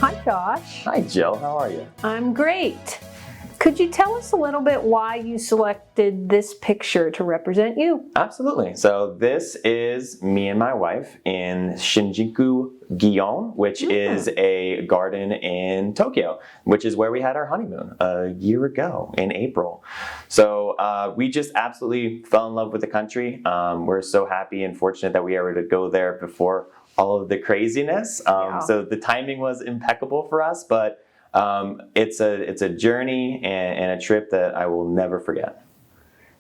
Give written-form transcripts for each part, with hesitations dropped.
Hi, Josh. Hi, Jill. How are you? I'm great. Could you tell us a little bit why you selected this picture to represent you? Absolutely. So this is me and my wife in Shinjuku, Gion, which is a garden in Tokyo, which is where we had our honeymoon a year ago in April. So we just absolutely fell in love with the country. We're so happy and fortunate that we were able to go there before all of the craziness. So the timing was impeccable for us, but it's a journey and a trip that I will never forget.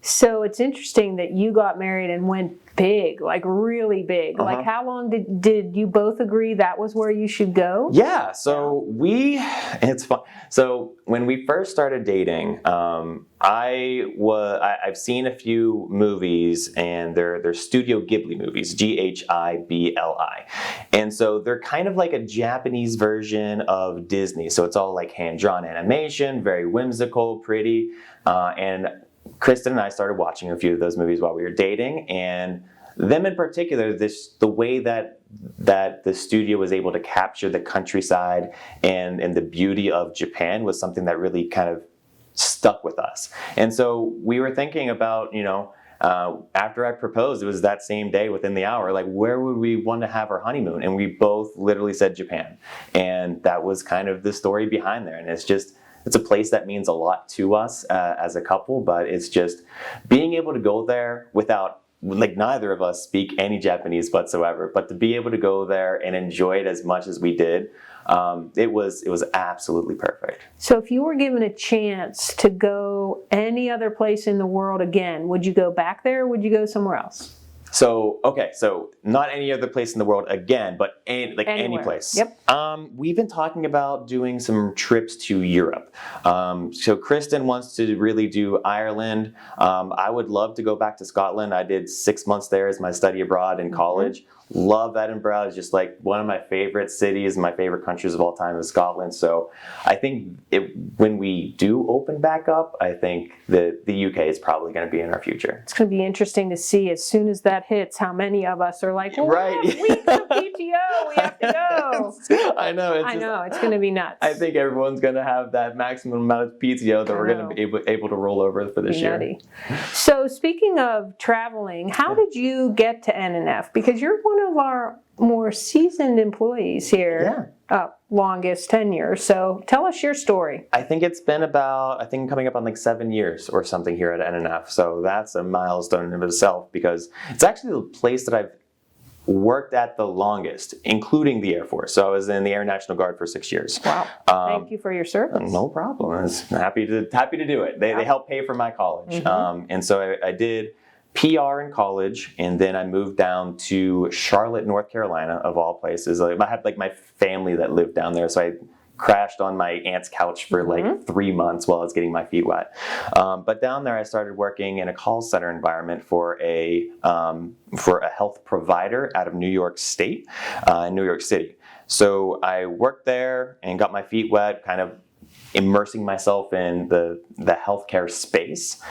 So it's interesting that you got married and went big, like really big. Like how long did you both agree that was where you should go? Yeah, so it's fun. So when we first started dating, I've seen a few movies, and they're Studio Ghibli movies, Ghibli. And so they're kind of like a Japanese version of Disney. So it's all like hand-drawn animation, very whimsical, pretty, and Kristen and I started watching a few of those movies while we were dating, and them in particular, the way that the studio was able to capture the countryside and the beauty of Japan was something that really kind of stuck with us. And so we were thinking about, after I proposed, it was that same day within the hour, like where would we want to have our honeymoon? And we both literally said Japan. And that was kind of the story behind there. And it's a place that means a lot to us as a couple, but it's just being able to go there without, like, neither of us speak any Japanese whatsoever, but to be able to go there and enjoy it as much as we did, it was absolutely perfect. So if you were given a chance to go any other place in the world again, would you go back there or would you go somewhere else? So not any other place in the world again, but any place. Yep. We've been talking about doing some trips to Europe. So Kristen wants to really do Ireland. I would love to go back to Scotland. I did 6 months there as my study abroad in college. Love Edinburgh. It's just like one of my favorite cities, my favorite countries of all time is Scotland. So I think when we do open back up, I think that the UK is probably going to be in our future. It's going to be interesting to see as soon as that hits how many of us are like, well, right. We have weeks of PTO, we have to go. I know. It's going to be nuts. I think everyone's going to have that maximum amount of PTO that we're going to be able to roll over for this year. So speaking of traveling, how did you get to NNF? Because you're one of our more seasoned employees here, longest tenure. So tell us your story. I think it's been coming up on like 7 years or something here at NNF. So that's a milestone in itself because it's actually the place that I've worked at the longest, including the Air Force. So I was in the Air National Guard for 6 years. Wow. Thank you for your service. No problem. I was happy to do it. They helped pay for my college. And so I did PR in college, and then I moved down to Charlotte, North Carolina, of all places. I had my family that lived down there, so I crashed on my aunt's couch for 3 months while I was getting my feet wet. But down there, I started working in a call center environment for a health provider out of New York State, in New York City. So I worked there and got my feet wet, kind of immersing myself in the healthcare space.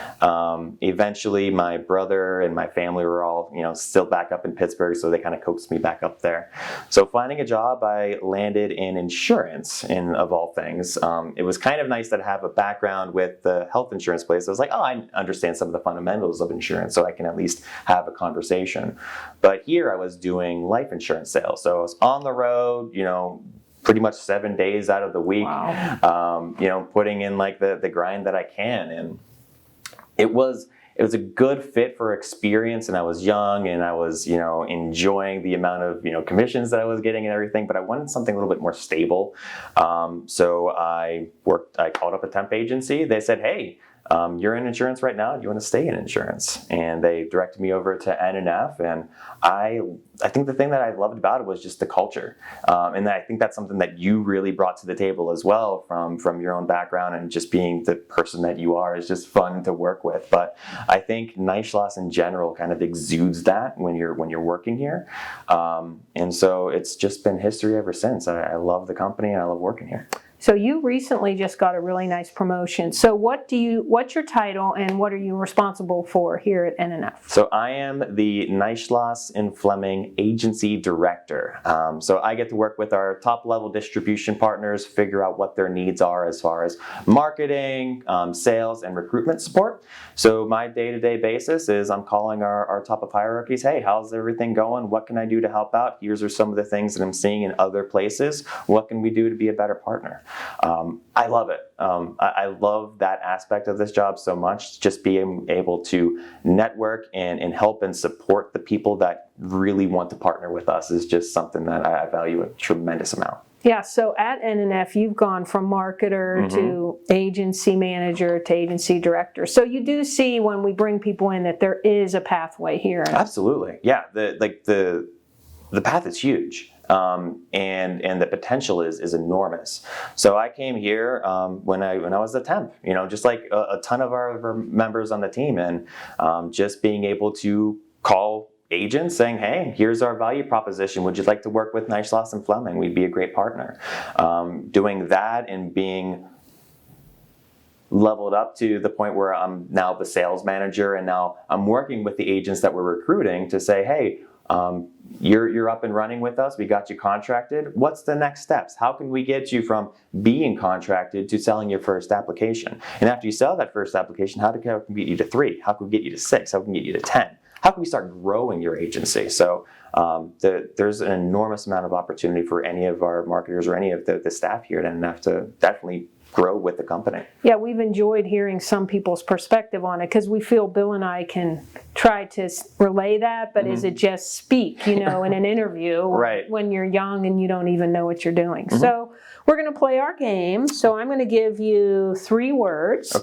Eventually, my brother and my family were all, still back up in Pittsburgh, so they kind of coaxed me back up there. So finding a job, I landed in insurance, of all things. It was kind of nice to have a background with the health insurance place. I was like, I understand some of the fundamentals of insurance, so I can at least have a conversation. But here I was doing life insurance sales. So I was on the road, pretty much 7 days out of the week, putting in the grind that I can. And it was a good fit for experience, and I was young and I was, enjoying the amount of, commissions that I was getting and everything, but I wanted something a little bit more stable. So I called up a temp agency. They said, hey, you're in insurance right now. Do you want to stay in insurance? And they directed me over to NNF. And I think the thing that I loved about it was just the culture. And I think that's something that you really brought to the table as well from your own background, and just being the person that you are is just fun to work with. But I think Neischloss in general kind of exudes that when you're working here. And so it's just been history ever since. I love the company and I love working here. So you recently just got a really nice promotion. So what's your title and what are you responsible for here at NNF? So I am the Neischloss and Fleming Agency Director. So I get to work with our top level distribution partners, figure out what their needs are as far as marketing, sales, and recruitment support. So my day-to-day basis is I'm calling our top of hierarchies, hey, how's everything going? What can I do to help out? Here's are some of the things that I'm seeing in other places. What can we do to be a better partner? I love it. I love that aspect of this job so much, just being able to network and help and support the people that really want to partner with us is just something that I value a tremendous amount. Yeah, so at NNF, you've gone from marketer to agency manager to agency director. So you do see when we bring people in that there is a pathway here. Absolutely. Yeah, the path is huge. And the potential is enormous. So I came here when I was a temp, just like a ton of our members on the team, and just being able to call agents saying, hey, here's our value proposition. Would you like to work with Neischloss and Fleming? We'd be a great partner. Doing that and being leveled up to the point where I'm now the sales manager, and now I'm working with the agents that we're recruiting to say, hey, you're up and running with us. We got you contracted. What's the next steps? How can we get you from being contracted to selling your first application? And after you sell that first application, how can we get you to 3? How can we get you to 6? How can we get you to 10? How can we start growing your agency? So there's an enormous amount of opportunity for any of our marketers or any of the staff here at NNF to definitely grow with the company. Yeah, we've enjoyed hearing some people's perspective on it because we feel Bill and I can try to relay that, but is it just speak, in an interview Right. when you're young and you don't even know what you're doing. So we're going to play our game. So I'm going to give you 3 words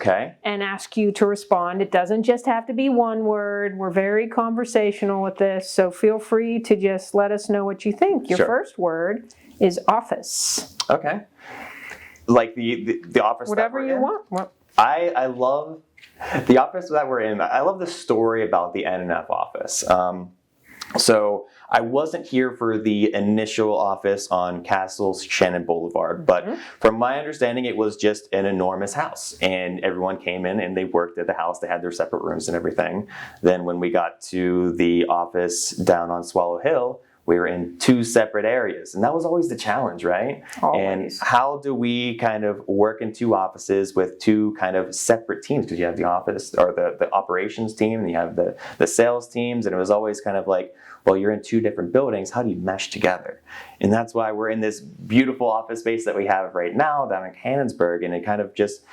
and ask you to respond. It doesn't just have to be one word. We're very conversational with this, so feel free to just let us know what you think. Your first word is office. Okay. Like the office Whatever that we're you in. want. I love the office that we're in. I love the story about the NNF office. So I wasn't here for the initial office on Castle's Shannon Boulevard, but from my understanding, it was just an enormous house, and everyone came in and they worked at the house. They had their separate rooms and everything. Then when we got to the office down on Swallow Hill, we were in 2 separate areas, and that was always the challenge, right? Always. And how do we kind of work in 2 offices with 2 kind of separate teams? Because you have the office or the operations team, and you have the sales teams, and it was always kind of like, well, you're in 2 different buildings. How do you mesh together? And that's why we're in this beautiful office space that we have right now down in Canonsburg, and it kind of just,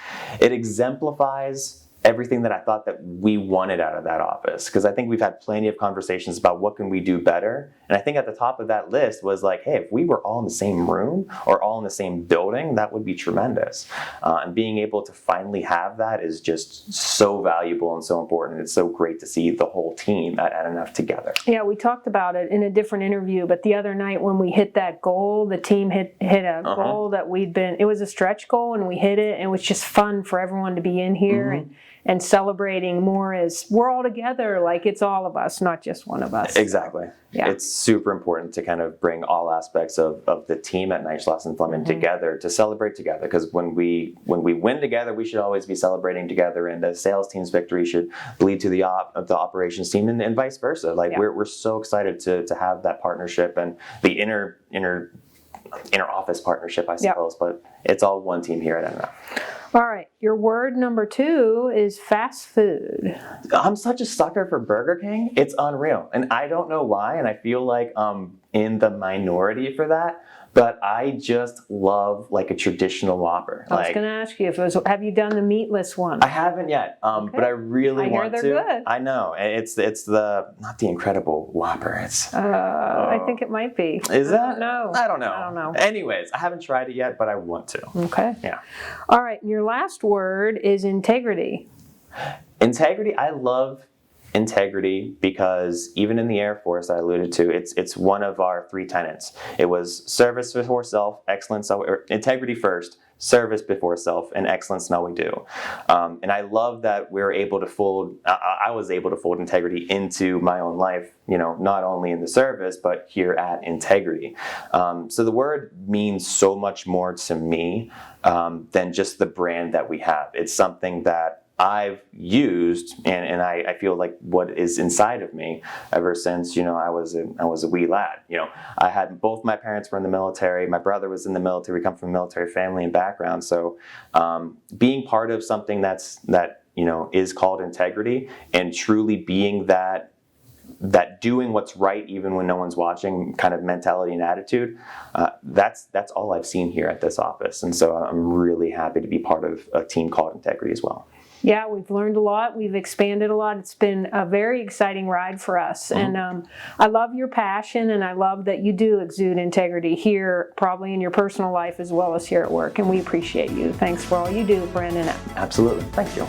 it exemplifies everything that I thought that we wanted out of that office. Because I think we've had plenty of conversations about what can we do better. And I think at the top of that list was like, hey, if we were all in the same room or all in the same building, that would be tremendous. And being able to finally have that is just so valuable and so important. It's so great to see the whole team at NNF together. Yeah, we talked about it in a different interview, but the other night when we hit that goal, the team hit a goal that it was a stretch goal, and we hit it, and it was just fun for everyone to be in here and celebrating more as we're all together, like it's all of us, not just one of us. Exactly. Yeah. It's super important to kind of bring all aspects of the team at Neischloss and Fleming together to celebrate together, because when we win together, we should always be celebrating together, and the sales team's victory should lead to the operations team and vice versa. Like we're so excited to have that partnership and the inner office partnership, I suppose, but it's all one team here at NNF. All right, your word number 2 is fast food. I'm such a sucker for Burger King. It's unreal. And I don't know why, and I feel like I'm in the minority for that, but I just love like a traditional Whopper. I was going to ask you, have you done the meatless one? I haven't yet, but I really want to. I hear they're good. I know. It's not the Incredible Whopper. It's I think it might be. Is that? No. I don't know. Anyways, I haven't tried it yet, but I want to. Okay. Yeah. All right, and your last word is integrity. Integrity, I love integrity because even in the Air Force I alluded to, it's one of our 3 tenets. It was service before self, excellence, or integrity first, service before self, and excellence in all we do. And I love that we're able to fold, I was able to fold integrity into my own life, not only in the service, but here at Integrity. So the word means so much more to me than just the brand that we have. It's something that I've used, and I feel like what is inside of me ever since I was a wee lad. I had both my parents were in the military. My brother was in the military. We come from a military family and background. So being part of something that is called Integrity, and truly being that doing what's right even when no one's watching kind of mentality and attitude, that's all I've seen here at this office. And so I'm really happy to be part of a team called Integrity as well. Yeah, we've learned a lot. We've expanded a lot. It's been a very exciting ride for us. And I love your passion, and I love that you do exude integrity here, probably in your personal life as well as here at work. And we appreciate you. Thanks for all you do, Brandon. Absolutely. Thank you.